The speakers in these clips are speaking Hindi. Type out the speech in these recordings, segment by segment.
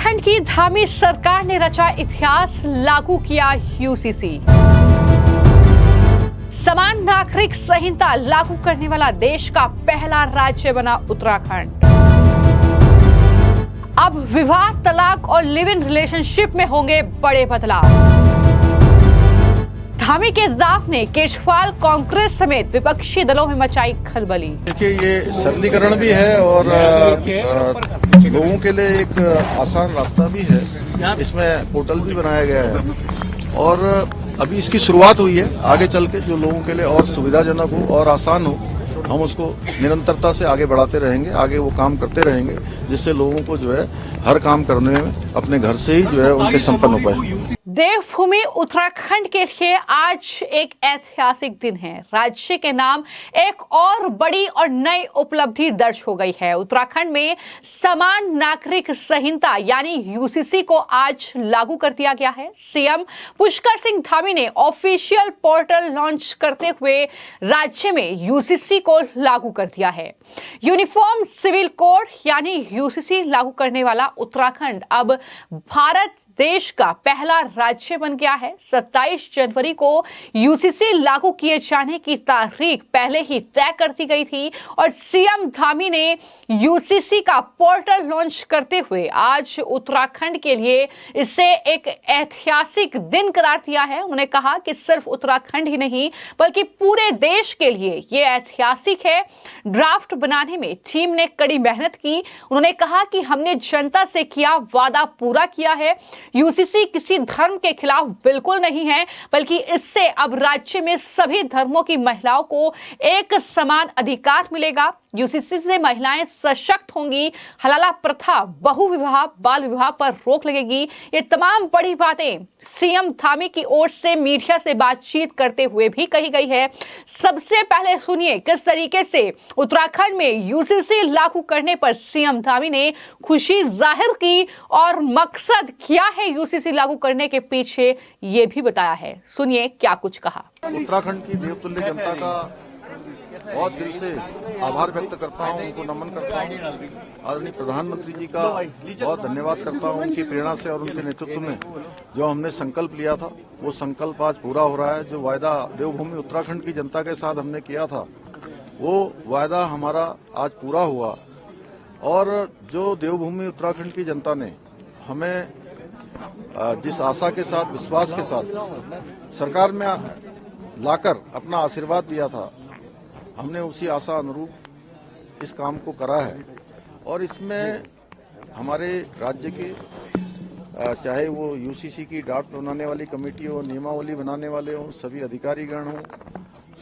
उत्तराखंड की धामी सरकार ने रचा इतिहास, लागू किया यूसीसी। समान नागरिक संहिता लागू करने वाला देश का पहला राज्य बना उत्तराखंड। अब विवाह, तलाक और लिव इन रिलेशनशिप में होंगे बड़े बदलाव। धामी के दाव ने केजरीवाल, कांग्रेस समेत विपक्षी दलों में मचाई खलबली। देखिए, ये सरलीकरण भी है और लोगों के लिए एक आसान रास्ता भी है। इसमें पोर्टल भी बनाया गया है और अभी इसकी शुरुआत हुई है। आगे चल के जो लोगों के लिए और सुविधाजनक हो और आसान हो, हम उसको निरंतरता से आगे बढ़ाते रहेंगे, आगे वो काम करते रहेंगे, जिससे लोगों को जो है हर काम करने में अपने घर से ही जो है उनके संपन्न हो पाए। देवभूमि उत्तराखंड के लिए आज एक ऐतिहासिक दिन है। राज्य के नाम एक और बड़ी और नई उपलब्धि दर्ज हो गई है। उत्तराखंड में समान नागरिक संहिता यानी यूसीसी को आज लागू कर दिया गया है। सीएम पुष्कर सिंह धामी ने ऑफिशियल पोर्टल लॉन्च करते हुए राज्य में यूसीसी को लागू कर दिया है। यूनिफॉर्म सिविल कोड यानी यूसीसी लागू करने वाला उत्तराखंड अब भारत देश का पहला राज्य बन गया है। 27 जनवरी को यूसीसी लागू किए जाने की तारीख पहले ही तय कर दी गई थी और सीएम धामी ने यूसीसी का पोर्टल लॉन्च करते हुए आज उत्तराखंड के लिए इसे एक ऐतिहासिक दिन करार दिया है। उन्होंने कहा कि सिर्फ उत्तराखंड ही नहीं बल्कि पूरे देश के लिए ये ऐतिहासिक है। ड्राफ्ट बनाने में टीम ने कड़ी मेहनत की। उन्होंने कहा कि हमने जनता से किया वादा पूरा किया है। यूसीसी किसी धर्म के खिलाफ बिल्कुल नहीं है, बल्कि इससे अब राज्य में सभी धर्मों की महिलाओं को एक समान अधिकार मिलेगा। यूसीसी से महिलाएं सशक्त होंगी। हलाला प्रथा, बहु विवाह, बाल विवाह पर रोक लगेगी। ये तमाम बड़ी बातें सीएम धामी की ओर से मीडिया से बातचीत करते हुए भी कही गई है। सबसे पहले सुनिए किस तरीके से उत्तराखंड में यूसीसी लागू करने पर सीएम धामी ने खुशी जाहिर की और मकसद क्या है यूसीसी लागू करने के पीछे ये भी बताया है। सुनिए क्या कुछ कहा। उत्तराखंड की देवतुल्य जनता का बहुत दिल से आभार व्यक्त करता हूं, उनको नमन करता हूं। आदरणीय प्रधानमंत्री जी का बहुत धन्यवाद करता हूं। उनकी प्रेरणा से और उनके नेतृत्व में जो हमने संकल्प लिया था वो संकल्प आज पूरा हो रहा है। जो वायदा देवभूमि उत्तराखंड की जनता के साथ हमने किया था वो वायदा हमारा आज पूरा हुआ और जो देवभूमि उत्तराखंड की जनता ने हमें जिस आशा के साथ, विश्वास के साथ सरकार में लाकर अपना आशीर्वाद दिया था, हमने उसी आशा अनुरूप इस काम को करा है। और इसमें हमारे राज्य के चाहे वो यूसीसी की ड्राफ्ट बनाने वाली कमेटी हो, नियमावली बनाने वाले हों, सभी अधिकारीगण हों,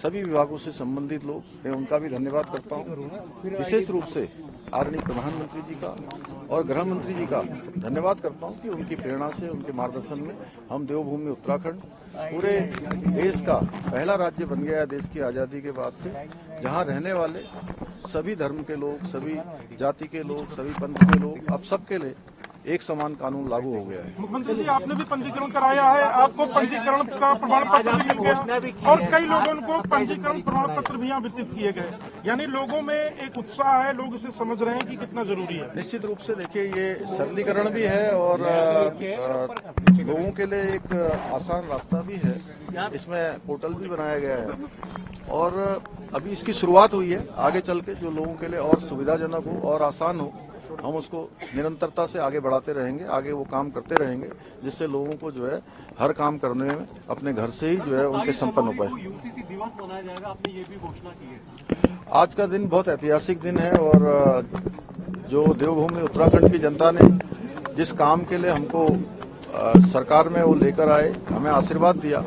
सभी विभागों से संबंधित लोग, मैं उनका भी धन्यवाद करता हूं। विशेष रूप से आदरणीय प्रधानमंत्री जी का और गृह मंत्री जी का धन्यवाद करता हूं कि उनकी प्रेरणा से, उनके मार्गदर्शन में हम देवभूमि उत्तराखंड पूरे देश का पहला राज्य बन गया है। देश की आजादी के बाद से जहां रहने वाले सभी धर्म के लोग, सभी जाति के लोग, सभी पंथ के लोग, अब सबके लिए एक समान कानून लागू हो गया है। मुख्यमंत्री जी, आपने भी पंजीकरण कराया है, आपको पंजीकरण का प्रमाण पत्र भी मिल गया और कई लोगों को पंजीकरण प्रमाण पत्र भी यहाँ वितरित किए गए। यानी लोगों में एक उत्साह है, लोग इसे समझ रहे हैं कि कितना जरूरी है। निश्चित रूप से देखिए, ये सरलीकरण भी है और लोगों के लिए एक आसान रास्ता भी है। इसमें पोर्टल भी बनाया गया है और अभी इसकी शुरुआत हुई है। आगे चल के जो लोगों के लिए और सुविधाजनक हो और आसान हो, हम उसको निरंतरता से आगे बढ़ाते रहेंगे, आगे वो काम करते रहेंगे, जिससे लोगों को जो है हर काम करने में अपने घर से ही जो है उनके संपन्न हो पाए। यूसीसी दिवस मनाया जाएगा, आपने ये भी घोषणा की है। आज का दिन बहुत ऐतिहासिक दिन है और जो देवभूमि उत्तराखंड की जनता ने जिस काम के लिए हमको सरकार में वो लेकर आए, हमें आशीर्वाद दिया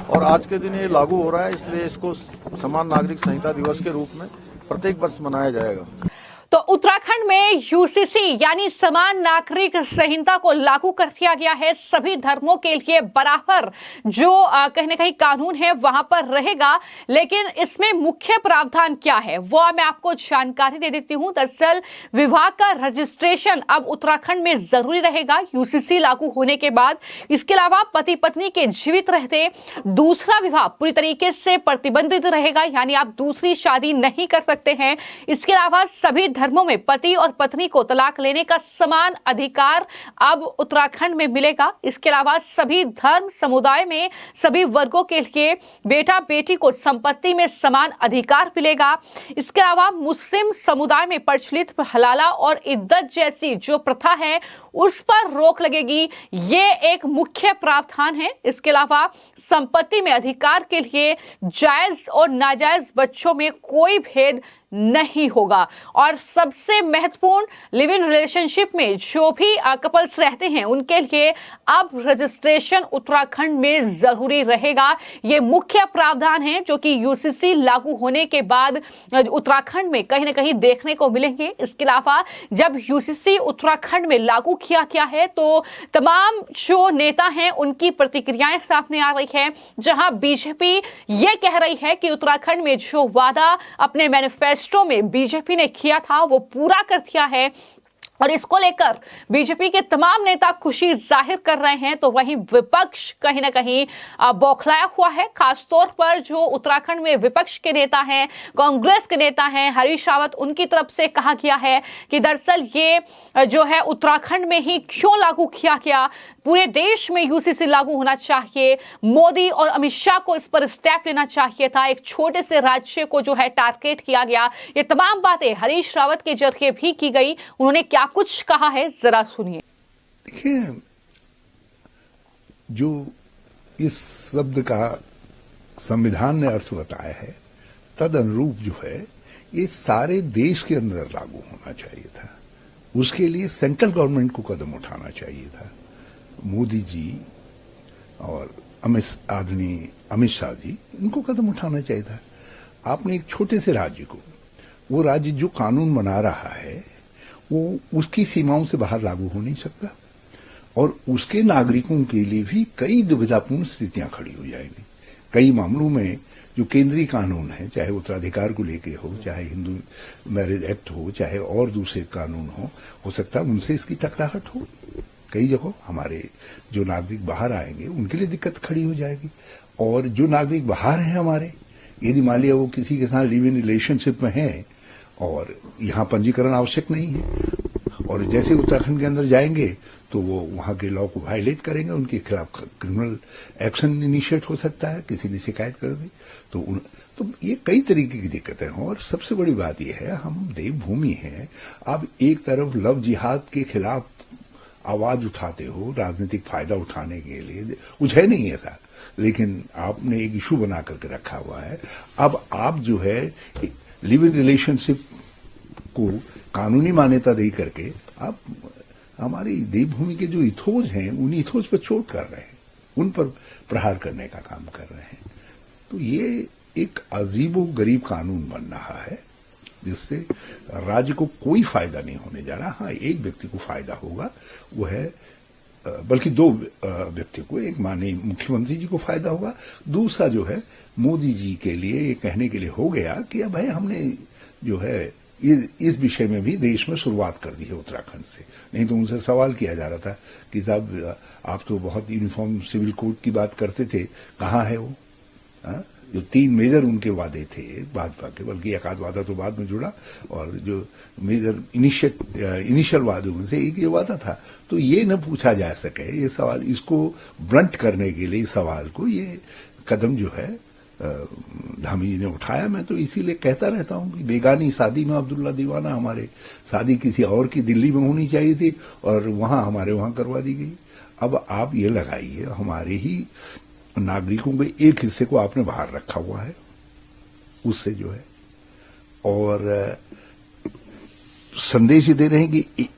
और आज के दिन ये लागू हो रहा है, इसलिए इसको समान नागरिक संहिता दिवस के रूप में प्रत्येक वर्ष मनाया जाएगा। तो उत्तराखंड में यूसीसी यानी समान नागरिक संहिता को लागू कर दिया गया है। सभी धर्मों के लिए बराबर जो कहीं ना कहीं कानून है वहां पर रहेगा, लेकिन इसमें मुख्य प्रावधान क्या है वो मैं आपको जानकारी दे देती हूं। दरअसल विवाह का रजिस्ट्रेशन अब उत्तराखंड में जरूरी रहेगा यूसीसी लागू होने के बाद। इसके अलावा पति पत्नी के जीवित रहते दूसरा विवाह पूरी तरीके से प्रतिबंधित रहेगा, यानी आप दूसरी शादी नहीं कर सकते हैं। इसके अलावा सभी धर्मों में पति और पत्नी को तलाक लेने का समान अधिकार अब उत्तराखंड में मिलेगा। इसके अलावा सभी धर्म समुदाय में सभी वर्गों के लिए बेटा बेटी को संपत्ति में समान अधिकार मिलेगा। इसके अलावा मुस्लिम समुदाय में प्रचलित हलाला और इद्दत जैसी जो प्रथा है उस पर रोक लगेगी। ये एक मुख्य प्रावधान है। इसके अलावा संपत्ति में अधिकार के लिए जायज और नाजायज बच्चों में कोई भेद नहीं होगा। और सबसे महत्वपूर्ण, लिव इन रिलेशनशिप में जो भी कपल्स रहते हैं उनके लिए अब रजिस्ट्रेशन उत्तराखंड में जरूरी रहेगा। ये मुख्य प्रावधान है जो कि यूसीसी लागू होने के बाद उत्तराखंड में कहीं ना कहीं देखने को मिलेंगे। इसके अलावा जब यूसीसी उत्तराखंड में लागू किया गया है तो तमाम जो नेता हैं उनकी प्रतिक्रियाएं सामने आ रही है, जहां बीजेपी ये कह रही है कि उत्तराखंड में जो वादा अपने मैनिफेस्टो में बीजेपी ने किया था वो पूरा कर दिया है। और इसको लेकर बीजेपी के तमाम नेता खुशी जाहिर कर रहे हैं, तो वहीं विपक्ष कहीं ना कहीं बौखलाया हुआ है। खासतौर पर जो उत्तराखंड में विपक्ष के नेता हैं, कांग्रेस के नेता हैं हरीश रावत, उनकी तरफ से कहा गया है कि दरअसल ये जो है उत्तराखंड में ही क्यों लागू किया गया, पूरे देश में यूसीसी लागू होना चाहिए। मोदी और अमित शाह को इस पर स्टेप लेना चाहिए था, एक छोटे से राज्य को जो है टारगेट किया गया। ये तमाम बातें हरीश रावत के जरिए भी की गई। उन्होंने क्या कुछ कहा है जरा सुनिए। देखिए, जो इस शब्द का संविधान ने अर्थ बताया है तद अनुरूप जो है ये सारे देश के अंदर लागू होना चाहिए था। उसके लिए सेंट्रल गवर्नमेंट को कदम उठाना चाहिए था। मोदी जी और आदरणीय अमित शाह जी, इनको कदम उठाना चाहिए था। आपने एक छोटे से राज्य को, वो राज्य जो कानून बना रहा है वो उसकी सीमाओं से बाहर लागू हो नहीं सकता और उसके नागरिकों के लिए भी कई दुविधापूर्ण स्थितियां खड़ी हो जाएंगी। कई मामलों में जो केंद्रीय कानून है, चाहे उत्तराधिकार को लेके हो, चाहे हिंदू मैरिज एक्ट हो, चाहे और दूसरे कानून हो सकता है उनसे इसकी टकराहट हो। कई जगह हमारे जो नागरिक बाहर आएंगे उनके लिए दिक्कत खड़ी हो जाएगी। और जो नागरिक बाहर हैं हमारे, यदि मान लिया वो किसी के साथ लिव इन रिलेशनशिप में है और यहाँ पंजीकरण आवश्यक नहीं है और जैसे उत्तराखंड के अंदर जाएंगे तो वो वहां के लॉ को वायलेट करेंगे, उनके खिलाफ क्रिमिनल एक्शन इनिशिएट हो सकता है, किसी ने शिकायत कर दी तो ये कई तरीके की दिक्कतें हैं। और सबसे बड़ी बात यह है, हम देवभूमि हैं। आप एक तरफ लव जिहाद के खिलाफ आवाज उठाते हो राजनीतिक फायदा उठाने के लिए, कुछ है नहीं ऐसा, लेकिन आपने एक इशू बना करके रखा हुआ है। अब आप जो है लिव इन रिलेशनशिप को कानूनी मान्यता दे करके आप हमारी देवभूमि के जो इथोज हैं उन इथोज पर चोट कर रहे हैं, उन पर प्रहार करने का काम कर रहे हैं। तो ये एक अजीबो गरीब कानून बन रहा है जिससे राज्य को कोई फायदा नहीं होने जा रहा। हाँ, एक व्यक्ति को फायदा होगा, वो है बल्कि दो व्यक्ति को, एक माननीय मुख्यमंत्री जी को फायदा होगा, दूसरा जो है मोदी जी के लिए ये कहने के लिए हो गया कि अब भाई हमने जो है इस विषय में भी देश में शुरुआत कर दी है उत्तराखंड से। नहीं तो उनसे सवाल किया जा रहा था कि साहब आप तो बहुत यूनिफॉर्म सिविल कोड की बात करते थे, कहाँ है वो? जो 3 मेजर उनके वादे थे भाजपा के, बल्कि एक आध वादा तो बाद में जुड़ा, और जो मेजर इनिशियल वादे उनसे एक ये वादा था। तो ये न पूछा जा सके ये सवाल, इसको ब्लंट करने के लिए इस सवाल को ये कदम जो है धामी जी ने उठाया। मैं तो इसीलिए कहता रहता हूं कि बेगानी शादी में अब्दुल्ला दीवाना, हमारे शादी किसी और की दिल्ली में होनी चाहिए थी और हमारे वहां करवा दी गई। अब आप ये लगाइए, हमारे ही नागरिकों के एक हिस्से को आपने बाहर रखा हुआ है उससे जो है, और संदेश दे रहे हैं कि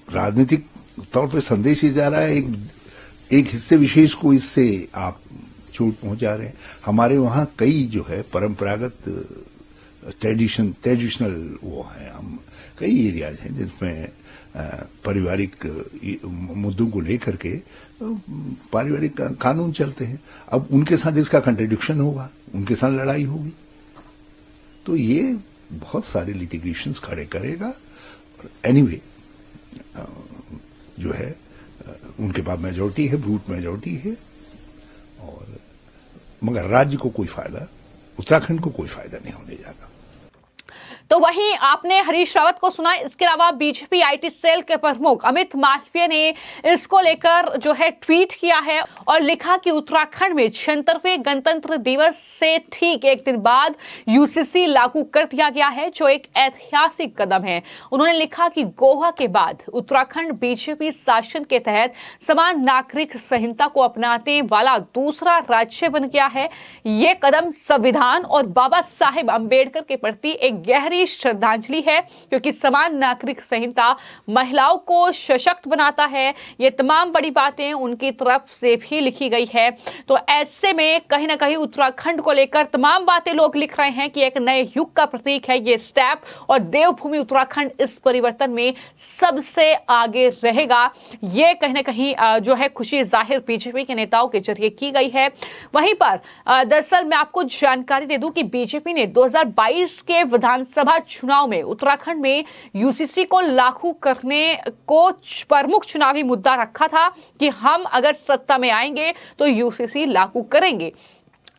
राजनीतिक तौर पे संदेश ही जा रहा है, एक हिस्से विशेष को इससे आप चोट पहुंचा रहे हैं। हमारे वहां कई जो है परंपरागत ट्रेडिशनल वो है, हम कई एरियाज हैं जिसमें पारिवारिक मुद्दों को लेकर के पारिवारिक कानून चलते हैं। अब उनके साथ इसका कंट्रडिक्शन होगा, उनके साथ लड़ाई होगी, तो ये बहुत सारे लिटिगेशंस खड़े करेगा। और एनीवे जो है उनके पास मेजॉरिटी है, ब्रूट मेजॉरिटी है, और मगर राज्य को कोई फायदा, उत्तराखंड को कोई फायदा नहीं होने जा रहा। तो वहीं आपने हरीश रावत को सुना। इसके अलावा बीजेपी आईटी सेल के प्रमुख अमित मालवीय ने इसको लेकर जो है ट्वीट किया है और लिखा कि उत्तराखंड में 76वें गणतंत्र दिवस से ठीक एक दिन बाद यूसीसी लागू कर दिया गया है, जो एक ऐतिहासिक कदम है। उन्होंने लिखा कि गोवा के बाद उत्तराखंड बीजेपी शासन के तहत समान नागरिक संहिता को अपनाने वाला दूसरा राज्य बन गया है। ये कदम संविधान और बाबा साहेब अंबेडकर के प्रति एक गहरी श्रद्धांजलि है, क्योंकि समान नागरिक संहिता महिलाओं को सशक्त बनाता है। ये तमाम बड़ी बातें उनकी तरफ से भी लिखी गई है। तो ऐसे में कहीं ना कहीं उत्तराखंड को लेकर तमाम बातें लोग लिख रहे हैं कि एक नए युग का प्रतीक है ये स्टेप, और देवभूमि उत्तराखंड इस परिवर्तन में सबसे आगे रहेगा। ये कहीं ना कहीं जो है खुशी जाहिर बीजेपी के नेताओं के जरिए की गई है। वहीं पर दरअसल मैं आपको जानकारी दे दूं कि बीजेपी ने 2022 के विधानसभा चुनाव में उत्तराखंड में यूसीसी को लागू करने को प्रमुख चुनावी मुद्दा रखा था कि हम अगर सत्ता में आएंगे तो यूसीसी लागू करेंगे।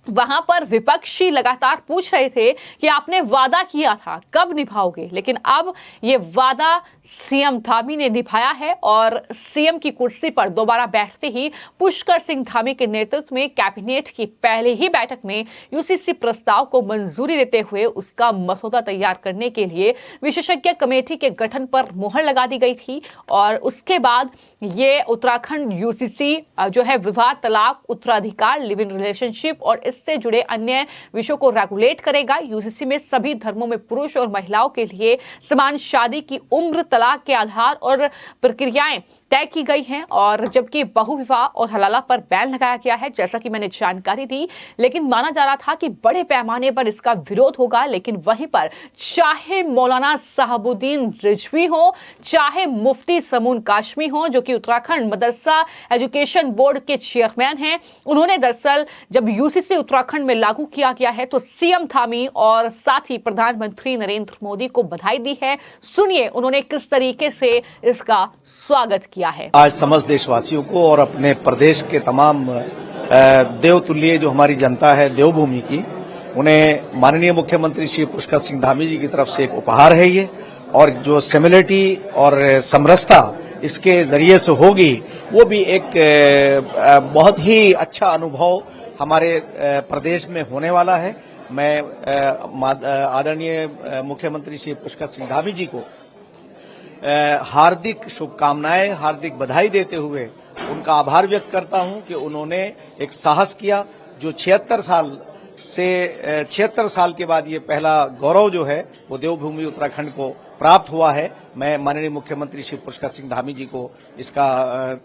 वहां पर विपक्षी लगातार पूछ रहे थे कि आपने वादा किया था, कब निभाओगे? लेकिन अब ये वादा सीएम धामी ने निभाया है और सीएम की कुर्सी पर दोबारा बैठते ही पुष्कर सिंह धामी के नेतृत्व में कैबिनेट की पहले ही बैठक में यूसीसी प्रस्ताव को मंजूरी देते हुए उसका मसौदा तैयार करने के लिए विशेषज्ञ कमेटी के गठन पर मुहर लगा दी गई थी। और उसके बाद ये उत्तराखंड यूसीसी जो है विवाह, तलाक, उत्तराधिकार, लिव इन रिलेशनशिप और इससे जुड़े अन्य विषयों को रेगुलेट करेगा। यूसीसी में सभी धर्मों में पुरुष और महिलाओं के लिए समान शादी की उम्र, तलाक के आधार और प्रक्रियाएं तय की गई हैं, और जबकि बहुविवाह और हलाला पर बैन लगाया गया है, जैसा कि मैंने जानकारी दी। लेकिन माना जा रहा था कि बड़े पैमाने पर इसका विरोध होगा, लेकिन वहीं पर चाहे मौलाना साहबुद्दीन रिजवी हो, चाहे मुफ्ती समून काशमी हो, जो कि उत्तराखंड मदरसा एजुकेशन बोर्ड के चेयरमैन हैं, उन्होंने दरअसल जब यूसीसी उत्तराखंड में लागू किया गया है तो सीएम धामी और साथ ही प्रधानमंत्री नरेंद्र मोदी को बधाई दी है। सुनिए उन्होंने किस तरीके से इसका स्वागत किया है। आज समस्त देशवासियों को और अपने प्रदेश के तमाम देवतुल्य जो हमारी जनता है देवभूमि की, उन्हें माननीय मुख्यमंत्री श्री पुष्कर सिंह धामी जी की तरफ से एक उपहार है ये, और जो सिमिलरिटी और समरसता इसके जरिए से होगी वो भी एक बहुत ही अच्छा अनुभव हमारे प्रदेश में होने वाला है। मैं आदरणीय मुख्यमंत्री श्री पुष्कर सिंह धामी जी को हार्दिक शुभकामनाएं, हार्दिक बधाई देते हुए उनका आभार व्यक्त करता हूं कि उन्होंने एक साहस किया जो 76 साल के बाद ये पहला गौरव जो है वो देवभूमि उत्तराखंड को प्राप्त हुआ है। मैं माननीय मुख्यमंत्री श्री पुष्कर सिंह धामी जी को इसका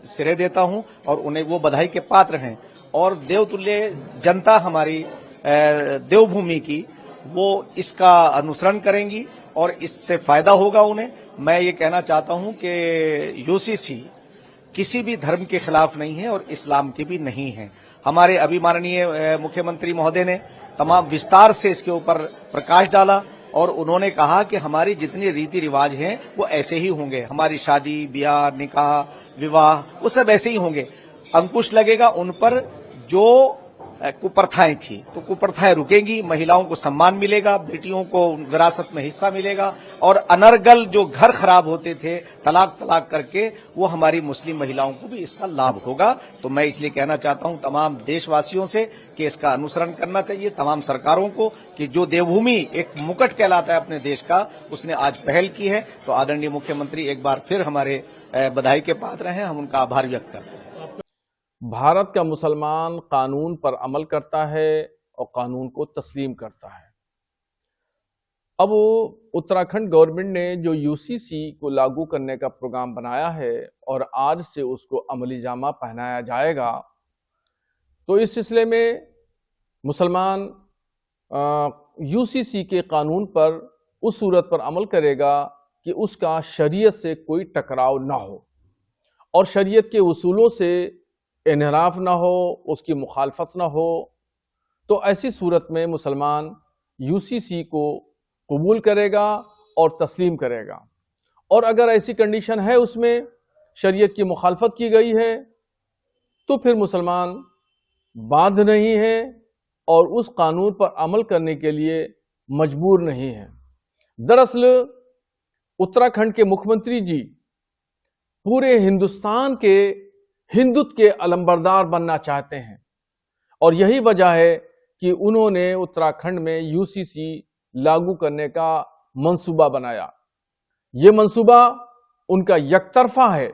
श्रेय देता हूं और उन्हें वो बधाई के पात्र हैं। और देवतुल्य जनता हमारी देवभूमि की वो इसका अनुसरण करेंगी और इससे फायदा होगा उन्हें। मैं ये कहना चाहता हूं कि यूसीसी किसी भी धर्म के खिलाफ नहीं है और इस्लाम की भी नहीं है। हमारे अभी माननीय मुख्यमंत्री महोदय ने तमाम विस्तार से इसके ऊपर प्रकाश डाला और उन्होंने कहा कि हमारी जितनी रीति रिवाज हैं वो ऐसे ही होंगे, हमारी शादी, ब्याह, निकाह, विवाह वो सब ऐसे ही होंगे। अंकुश लगेगा उन पर जो कुप्रथाएं थी तो कुप्रथाएं रुकेंगी, महिलाओं को सम्मान मिलेगा, बेटियों को विरासत में हिस्सा मिलेगा, और अनर्गल जो घर खराब होते थे तलाक करके वो हमारी मुस्लिम महिलाओं को भी इसका लाभ होगा। तो मैं इसलिए कहना चाहता हूं तमाम देशवासियों से कि इसका अनुसरण करना चाहिए, तमाम सरकारों को, कि जो देवभूमि एक मुकुट कहलाता है अपने देश का, उसने आज पहल की है। तो आदरणीय मुख्यमंत्री एक बार फिर हमारे बधाई के पात्र हैं, हम उनका आभार व्यक्त करते हैं। भारत का मुसलमान कानून पर अमल करता है और कानून को तस्लीम करता है। अब उत्तराखंड गवर्नमेंट ने जो यूसीसी को लागू करने का प्रोग्राम बनाया है और आज से उसको अमली जामा पहनाया जाएगा, तो इस सिलसिले में मुसलमान यूसीसी के कानून पर उस सूरत पर अमल करेगा कि उसका शरीयत से कोई टकराव ना हो और शरीयत के उसूलों से इनहराफ ना हो, उसकी मुखालफत ना हो। तो ऐसी सूरत में मुसलमान यूसीसी को कबूल करेगा और तस्लीम करेगा। और अगर ऐसी कंडीशन है उसमें शरीयत की मुखालफत की गई है तो फिर मुसलमान बांध नहीं है और उस कानून पर अमल करने के लिए मजबूर नहीं है। दरअसल उत्तराखंड के मुख्यमंत्री जी पूरे हिंदुस्तान के हिंदुत्व के अलंबरदार बनना चाहते हैं और यही वजह है कि उन्होंने उत्तराखंड में यूसीसी लागू करने का मंसूबा बनाया। ये मंसूबा उनका यकतरफा है।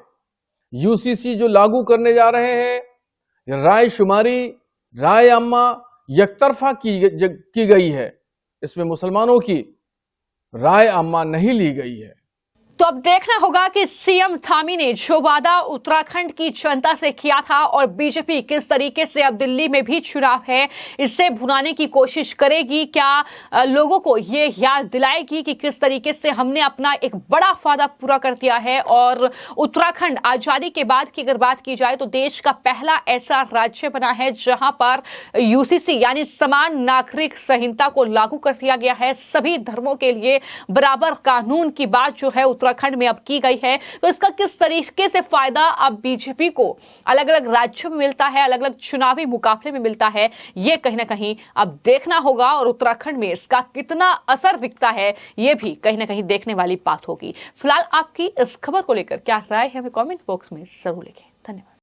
यूसीसी जो लागू करने जा रहे हैं, राय शुमारी, राय अम्मा यकतरफा की गई है। इसमें मुसलमानों की राय अम्मा नहीं ली गई है। तो अब देखना होगा कि सीएम धामी ने जो वादा उत्तराखंड की जनता से किया था और बीजेपी किस तरीके से अब दिल्ली में भी चुनाव है इससे भुनाने की कोशिश करेगी। क्या लोगों को ये याद दिलाएगी कि किस तरीके से हमने अपना एक बड़ा वादा पूरा कर दिया है। और उत्तराखंड आजादी के बाद की अगर बात की जाए तो देश का पहला ऐसा राज्य बना है जहां पर यूसीसी यानी समान नागरिक संहिता को लागू कर दिया गया है। सभी धर्मों के लिए बराबर कानून की बात जो है उत्तराखंड में अब की गई है। तो इसका किस तरीके से फायदा अब बीजेपी को अलग अलग राज्यों में मिलता है, अलग अलग चुनावी मुकाबले में मिलता है, ये कहीं ना कहीं अब देखना होगा और उत्तराखंड में इसका कितना असर दिखता है ये भी कहीं ना कहीं देखने वाली बात होगी। फिलहाल आपकी इस खबर को लेकर क्या राय है हमें कमेंट बॉक्स में जरूर लिखें। धन्यवाद।